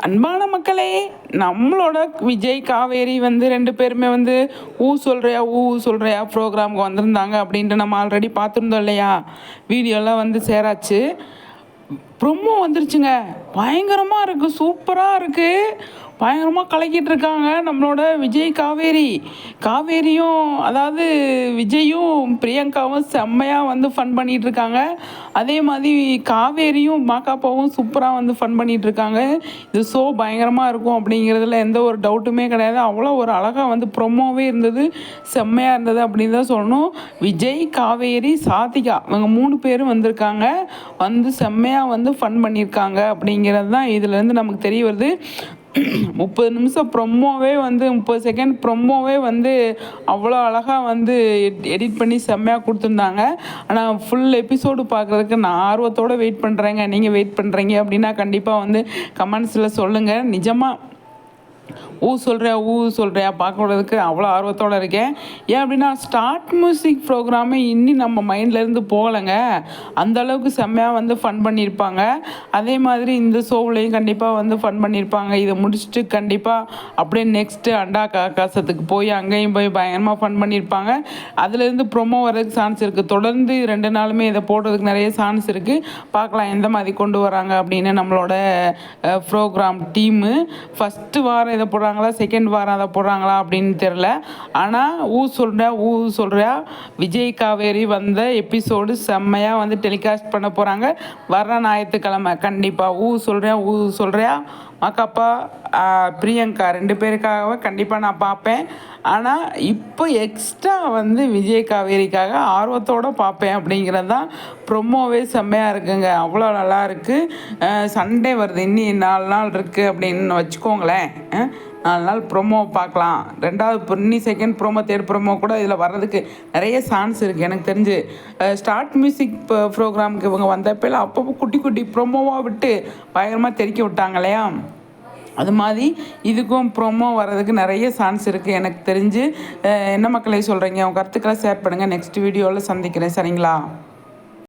அன்பான மக்களே, நம்மளோட விஜய் காவேரி வந்து 2 பேருமே வந்து ஊ சொல்றியா ப்ரோக்ராமுக்கு வந்திருந்தாங்க அப்படின்ட்டு நம்ம ஆல்ரெடி பார்த்துருந்தோம் இல்லையா? வீடியோலாம் வந்து ஷேர் ப்ரொமோ வந்துருச்சுங்க. பயங்கரமாக இருக்குது, சூப்பராக இருக்குது, பயங்கரமாக கலக்கிட்டு இருக்காங்க நம்மளோட விஜய் காவேரியும், அதாவது விஜயும் பிரியங்காவும் செம்மையாக வந்து ஃபன் பண்ணிகிட்டு இருக்காங்க. அதே மாதிரி காவேரியும் மாக்காப்பாவும் சூப்பராக வந்து ஃபன் பண்ணிகிட்டு இருக்காங்க. இது ஷோ பயங்கரமாக இருக்கும் அப்படிங்கிறதுல எந்த ஒரு டவுட்டுமே கிடையாது. அவ்வளோ ஒரு அழகாக வந்து ப்ரொமோவே இருந்தது, செம்மையாக இருந்தது அப்படின்னு தான் சொல்லணும். விஜய், காவேரி, சாதிகா இவங்க 3 பேரும் வந்திருக்காங்க, வந்து செம்மையாக வந்து ஃபன் பண்ணியிருக்காங்க அப்படிங்கிறது தான் இதுலேருந்து நமக்கு தெரிய வருது. 30 நிமிஷம் ப்ரொமோவே வந்து 30 செகண்ட் ப்ரொமோவே வந்து அவ்வளோ அழகாக வந்து எடிட் பண்ணி செம்மையாக கொடுத்துருந்தாங்க. ஆனால் ஃபுல் எபிசோடு பார்க்குறதுக்கு நான் ஆர்வத்தோடு வெயிட் பண்ணுறேங்க. நீங்கள் வெயிட் பண்ணுறீங்க அப்படின்னா கண்டிப்பாக வந்து கமெண்ட்ஸில் சொல்லுங்கள். நிஜமாக ஊ சொல்கிறியா பார்க்குறதுக்கு அவ்வளோ ஆர்வத்தோடு இருக்கேன். ஏன் அப்படின்னா ஸ்டார்ட் மியூசிக் ப்ரோக்ராமே இன்னும் நம்ம மைண்ட்லேருந்து போகலைங்க. அந்தளவுக்கு செம்மையாக வந்து ஃபன் பண்ணியிருப்பாங்க. அதே மாதிரி இந்த ஷோவிலையும் கண்டிப்பாக வந்து ஃபன் பண்ணியிருப்பாங்க. இதை முடிச்சுட்டு கண்டிப்பாக அப்படியே நெக்ஸ்ட்டு அண்டா காசத்துக்கு போய் அங்கேயும் போய் பயங்கரமாக ஃபன் பண்ணியிருப்பாங்க. அதுலேருந்து ப்ரொமோ வர்றதுக்கு சான்ஸ் இருக்குது. தொடர்ந்து 2 நாளுமே இதை போடுறதுக்கு நிறைய சான்ஸ் இருக்குது. பார்க்கலாம் எந்த மாதிரி கொண்டு வராங்க அப்படின்னு நம்மளோட ப்ரோக்ராம் டீமு. ஃபஸ்ட்டு வாரம் இதை போடுறாங்களா, செகண்ட் வாரம் அதை போடுறாங்களா அப்படின்னு தெரில. ஆனால் ஊ சொல்கிறியா விஜய் காவேரி வந்த எபிசோடு செம்மையாக வந்து டெலிகாஸ்ட் பண்ண போகிறாங்க வர்ற ஞாயிற்றுக்கிழமை. கண்டிப்பாக ஊ சொல்கிறியா மாக்காப்பா பிரியங்கா 2 பேருக்காகவே கண்டிப்பாக நான் பார்ப்பேன். ஆனால் இப்போ எக்ஸ்ட்ரா வந்து விஜய் காவேரிக்காக ஆர்வத்தோடு பார்ப்பேன் அப்படிங்கிறது தான். ப்ரொமோவே செம்மையாக இருக்குங்க, அவ்வளோ நல்லா இருக்குது. சண்டே வருது, இன்னும் 4 நாள் இருக்குது அப்படின்னு வச்சுக்கோங்களேன். 4 நாள் ப்ரொமோ பார்க்கலாம். 2வது இன்னி செகண்ட் ப்ரோமோ, தேர்ட் ப்ரோமோ கூட இதில் வர்றதுக்கு நிறைய சான்ஸ் இருக்குது எனக்கு தெரிஞ்சு. ஸ்டார்ட் மியூசிக் ப்ரோக்ராமுக்கு இவங்க வந்தப்போ அப்பப்போ குட்டி ப்ரொமோவாக விட்டு பயங்கரமாக தெறிக்க விட்டாங்க இல்லையா? அது மாதிரி இதுக்கும் ப்ரோமோ வர்றதுக்கு நிறைய சான்ஸ் இருக்குது எனக்கு தெரிஞ்சு. என்ன மக்களை சொல்கிறீங்க? உங்கள் கருத்துக்களை ஷேர் பண்ணுங்கள். நெக்ஸ்ட் வீடியோவில் சந்திக்கிறேன், சரிங்களா?